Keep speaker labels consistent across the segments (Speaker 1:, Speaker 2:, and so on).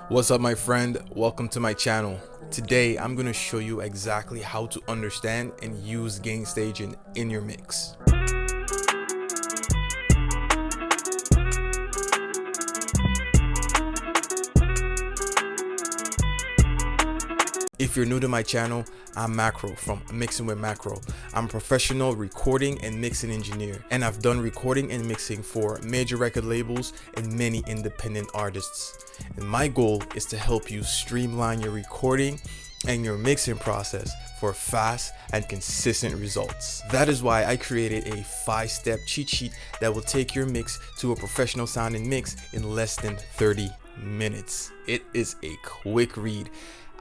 Speaker 1: What's up, my friend? Welcome to my channel. Today I'm going to show you exactly how to understand and use gain staging in your mix. If you're new to my channel, I'm Macro from Mixing with Macro. I'm a professional recording and mixing engineer, and I've done recording and mixing for major record labels and many independent artists. And my goal is to help you streamline your recording and your mixing process for fast and consistent results. That is why I created a 5-step cheat sheet that will take your mix to a professional sounding mix in less than 30 minutes. It is a quick read.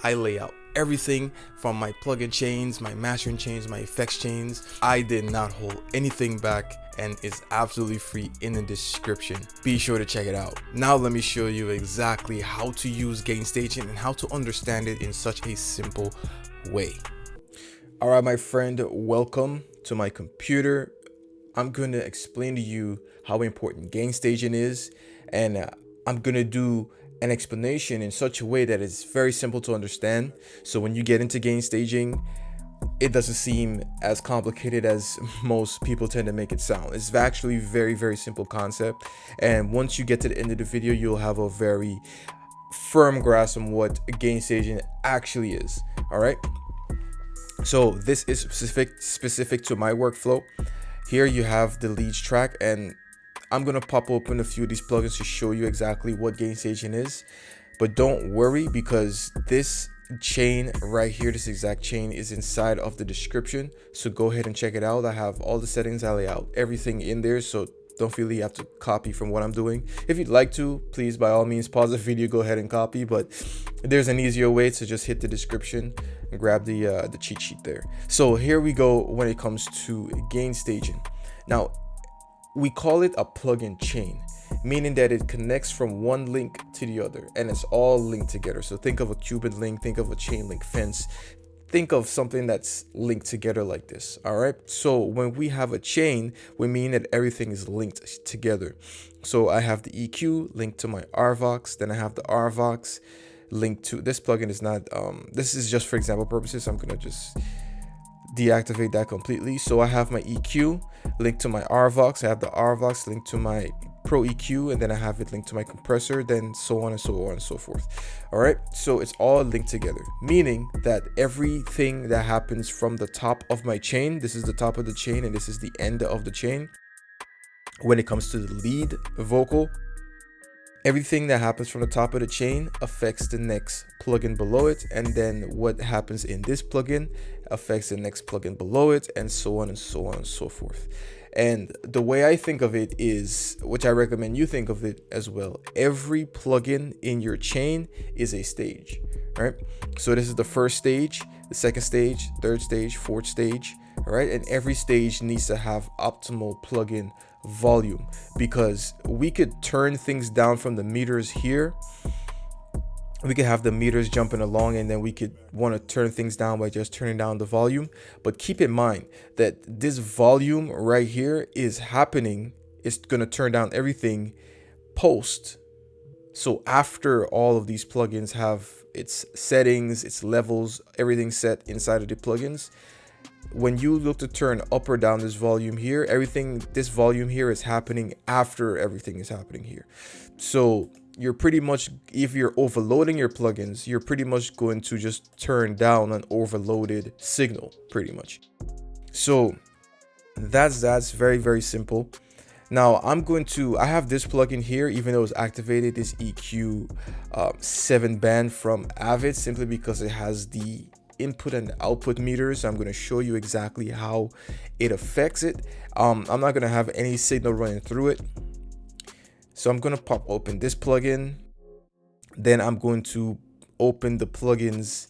Speaker 1: I lay out everything from my plugin chains, my mastering chains, my effects chains. I did not hold anything back, and it's absolutely free in the description. Be sure to check it out. Now let me show you exactly how to use gain staging and how to understand it in such a simple way. All right, my friend, welcome to my computer. I'm going to explain to you how important gain staging is, and I'm going to do an explanation in such a way that it's very simple to understand. So when you get into gain staging, it doesn't seem as complicated as most people tend to make it sound. It's actually very simple concept, and once you get to the end of the video, you'll have a very firm grasp on what gain staging actually is. All right, so this is specific to my workflow. Here you have the leads track, and I'm gonna pop open a few of these plugins to show you exactly what gain staging is. But don't worry, because this chain right here, this exact chain, is inside of the description, so go ahead and check it out. I have all the settings, I lay out everything in there, so don't feel you have to copy from what I'm doing. If you'd like to, please by all means pause the video, go ahead and copy, but there's an easier way to just hit the description and grab the cheat sheet there. So here we go when it comes to gain staging. Now, we call it a plugin chain, meaning that it connects from one link to the other, and it's all linked together. So think of a Cuban link, think of a chain link fence, think of something that's linked together like this. All right, so when we have a chain, we mean that everything is linked together. So I have the EQ linked to my RVox, then I have the RVox linked to this plugin. Is not this is just for example purposes, I'm gonna just deactivate that completely. So I have my EQ linked to my RVox, I have the RVox linked to my Pro EQ, and then I have it linked to my compressor, then so on and so on and so forth. All right, so it's all linked together, meaning that everything that happens from the top of my chain, this is the top of the chain and this is the end of the chain. When it comes to the lead vocal, everything that happens from the top of the chain affects the next plugin below it, and then what happens in this plugin affects the next plugin below it, and so on and so on and so forth. And the way I think of it is, which I recommend you think of it as well, every plugin in your chain is a stage. All right, so this is the first stage, the second stage, third stage, fourth stage. All right, and every stage needs to have optimal plugin volume, because we could turn things down from the meters here. We could have the meters jumping along, and then we could want to turn things down by just turning down the volume. But keep in mind that this volume right here is happening, it's going to turn down everything post. So after all of these plugins have its settings, its levels, everything set inside of the plugins, when you look to turn up or down this volume here, this volume here is happening after everything is happening here. So you're pretty much, if you're overloading your plugins, you're pretty much going to just turn down an overloaded signal pretty much. So that's very simple. Now I have this plugin here, even though it's activated, this EQ 7 band from Avid, simply because it has the input and output meters. So I'm going to show you exactly how it affects it. I'm not going to have any signal running through it. So I'm going to pop open this plugin, then I'm going to open the plugins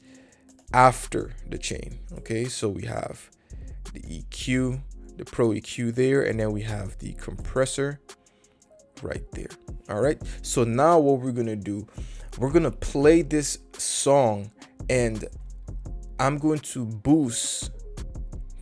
Speaker 1: after the chain. Okay, so we have the EQ, the Pro EQ there, and then we have the compressor right there. All right, so now what we're going to do, we're going to play this song, and I'm going to boost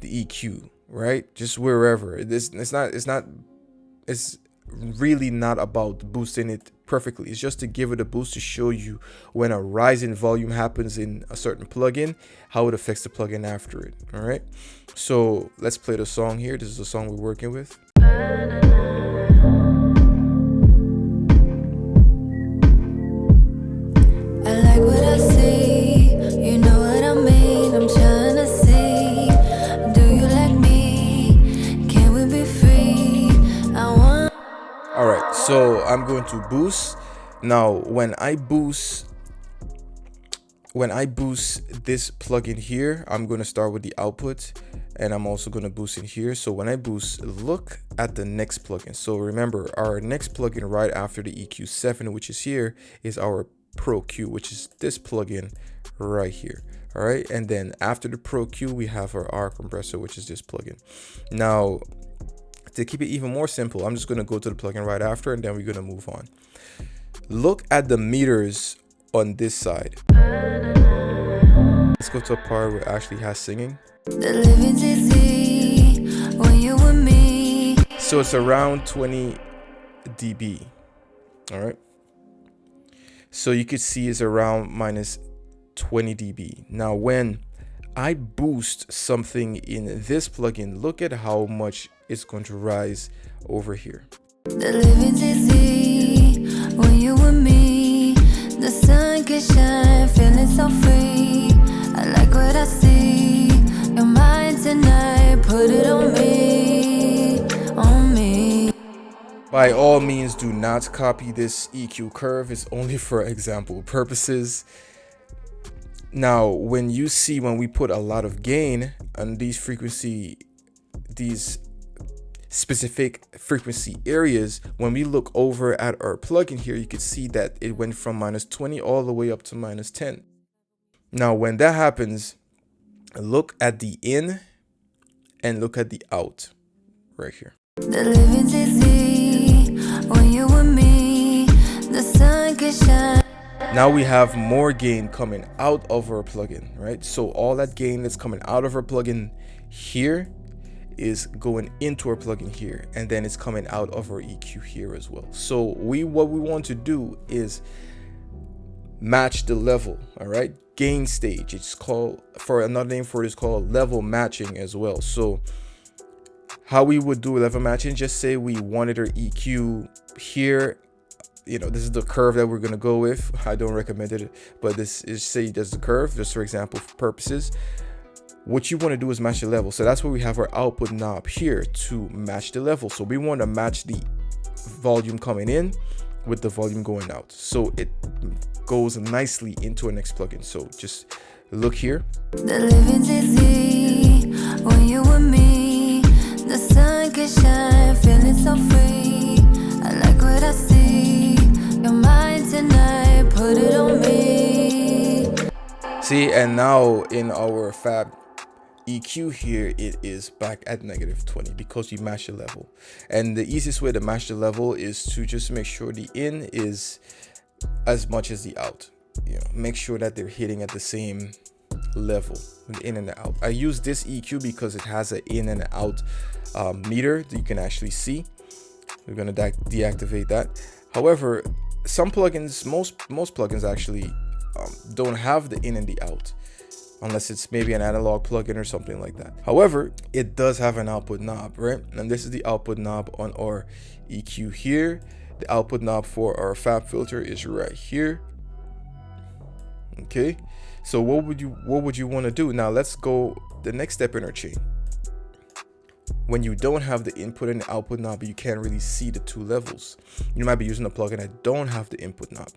Speaker 1: the EQ, right? Just wherever. It's really not about boosting it perfectly. It's just to give it a boost to show you when a rise in volume happens in a certain plugin, how it affects the plugin after it. All right, so let's play the song here. This is the song we're working with. So I'm going to boost. Now when I boost this plugin here, I'm going to start with the output, and I'm also going to boost in here. So when I boost, look at the next plugin. So remember, our next plugin right after the EQ7, which is here, is our Pro Q, which is this plugin right here. All right, and then after the Pro Q, we have our R compressor, which is this plugin. Now, to keep it even more simple, I'm just going to go to the plugin right after, and then we're going to move on. Look at the meters on this side. Let's go to a part where Ashley has singing. So it's around 20 dB. All right. So you could see it's around minus 20 dB. Now, when I boost something in this plugin, look at how much it's going to rise over here. The living's easy when you with me. The sun can shine, feeling so free. I like what I see. Your mind tonight, put it on me, on me. By all means, do not copy this EQ curve. It's only for example purposes. Now, when we put a lot of gain on these specific frequency areas, when we look over at our plugin here, you can see that it went from minus 20 all the way up to minus 10. Now, when that happens, look at the in and look at the out right here. The living's easy when you with me. The sun can shine. Now we have more gain coming out of our plugin, right? So all that gain that's coming out of our plugin here is going into our plugin here, and then it's coming out of our EQ here as well. So what we want to do is match the level. All right, gain stage, it's called, for another name for it is called level matching as well. So how we would do level matching, just say we wanted our EQ here, you know, this is the curve that we're going to go with. I don't recommend it, but this is, say that's the curve, just for example for purposes. What you want to do is match the level. So that's where we have our output knob here to match the level. So we want to match the volume coming in with the volume going out, so it goes nicely into our next plugin. So just look here. The living's easy when you with me. The sun can shine, feeling so free. I like what I see. Your mind tonight, put it on me. See, and now in our Fab EQ here, it is back at negative 20 because we match the level. And the easiest way to match the level is to just make sure the in is as much as the out. You know, make sure that they're hitting at the same level, the in and the out. I use this EQ because it has an in and out meter that you can actually see. We're going to deactivate that. However, some plugins, most plugins actually don't have the in and the out, unless it's maybe an analog plugin or something like that. However, it does have an output knob, right? And this is the output knob on our EQ here. The output knob for our Fab filter is right here. Okay, so what would you want to do? Now let's go the next step in our chain. When you don't have the input and the output knob, you can't really see the two levels. You might be using a plugin that don't have the input knob,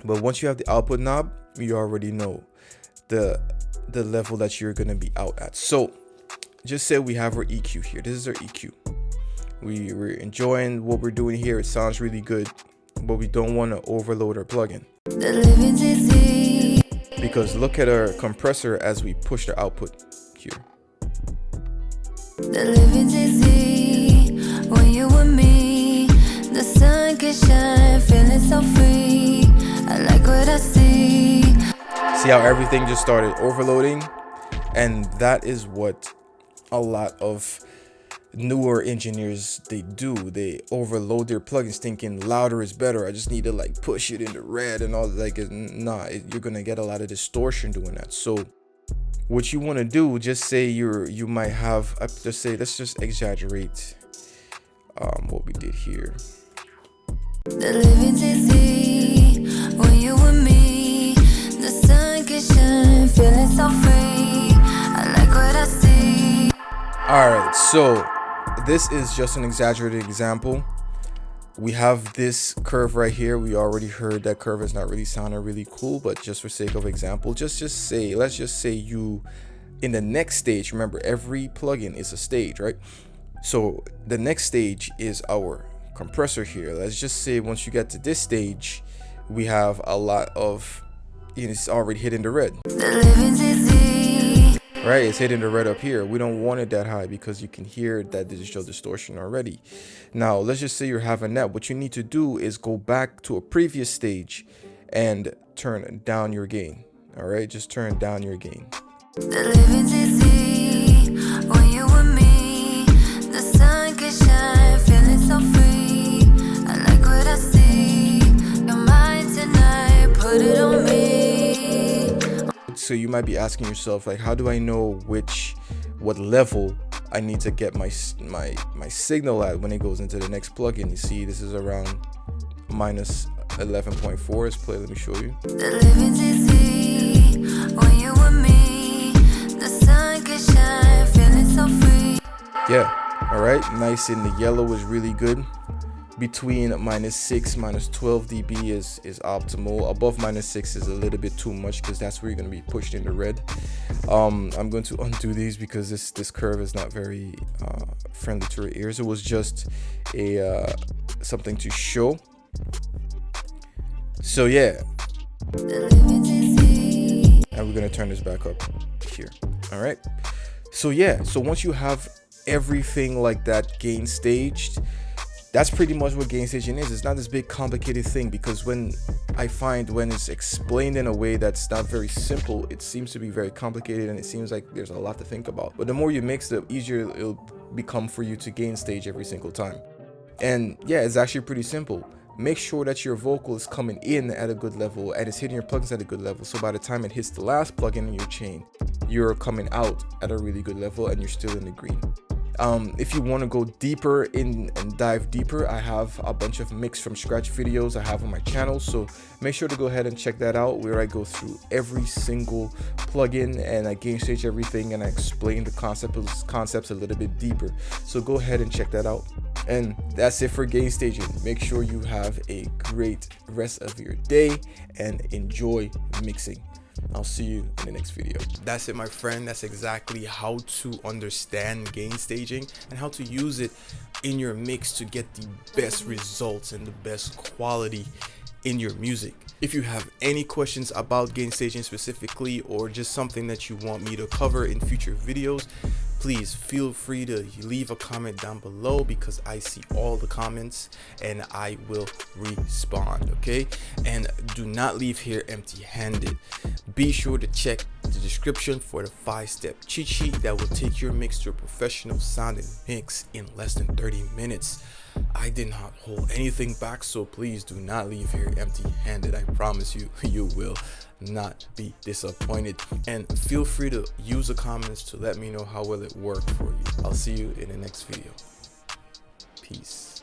Speaker 1: but once you have the output knob, you already know the level that you're going to be out at. So just say we have our EQ here. This is our EQ. We're enjoying what we're doing here. It sounds really good, but we don't want to overload our plugin. The living's easy. Because look at our compressor as we push the output here. The living's easy when you with me. The sun can shine, feeling so free. I like what I see. See how everything just started overloading? And that is what a lot of newer engineers they do. They overload their plugins thinking louder is better. I just need to like push it into red and all. Like, you're gonna get a lot of distortion doing that. So what you want to do, just say you might have, just say, let's just exaggerate what we did here.
Speaker 2: The living's easy when you with me. The sun can shine, feeling so free. I like what I see.
Speaker 1: All right, so this is just an exaggerated example. We have this curve right here. We already heard that curve is not really sounding really cool, but just for sake of example, let's just say you in the next stage. Remember, every plugin is a stage, right? So the next stage is our compressor here. Let's just say once you get to this stage, we have a lot of, it's already hitting the red.
Speaker 2: The living's easy.
Speaker 1: Right, it's hitting the red up here. We don't want it that high because you can hear that digital distortion already. Now, let's just say you're having that. What you need to do is go back to a previous stage and turn down your gain. All right, just turn down your gain.
Speaker 2: The living's easy when you with me. The sun can shine, feeling so free. I like what I see. Your mind tonight, put it on me.
Speaker 1: So you might be asking yourself, like, how do I know what level I need to get my signal at when it goes into the next plugin? You see, this is around minus 11.4. Let's play. Let me show you.
Speaker 2: The living's easy when you with me. The sun can shine, feeling so free.
Speaker 1: Yeah, all right, nice. In the yellow is really good. Between -6, -12 dB is optimal. Above -6 is a little bit too much because that's where you're going to be pushed into red. I'm going to undo these because this curve is not very friendly to your ears. It was just a something to show. So yeah, and we're going to turn this back up here. All right, so yeah, so once you have everything like that gain staged, that's pretty much what gain staging is. It's not this big complicated thing, because when it's explained in a way that's not very simple, it seems to be very complicated and it seems like there's a lot to think about. But the more you mix, the easier it'll become for you to gain stage every single time. And yeah, it's actually pretty simple. Make sure that your vocal is coming in at a good level and it's hitting your plugins at a good level. So by the time it hits the last plugin in your chain, you're coming out at a really good level and you're still in the green. If you want to go deeper in and dive deeper, I have a bunch of mix from scratch videos I have on my channel, so make sure to go ahead and check that out, where I go through every single plugin and I gain stage everything and I explain the concepts a little bit deeper. So go ahead and check that out. And that's it for gain staging. Make sure you have a great rest of your day and enjoy mixing. I'll see you in the next video. That's it, my friend. That's exactly how to understand gain staging and how to use it in your mix to get the best results and the best quality in your music. If you have any questions about gain staging specifically, or just something that you want me to cover in future videos, please feel free to leave a comment down below, because I see all the comments and I will respond, okay? And do not leave here empty-handed. Be sure to check the description for the 5-step cheat sheet that will take your mix to a professional sounding mix in less than 30 minutes. I did not hold anything back, so please do not leave here empty-handed. I promise you, you will not be disappointed. And feel free to use the comments to let me know how well it worked for you. I'll see you in the next video. Peace.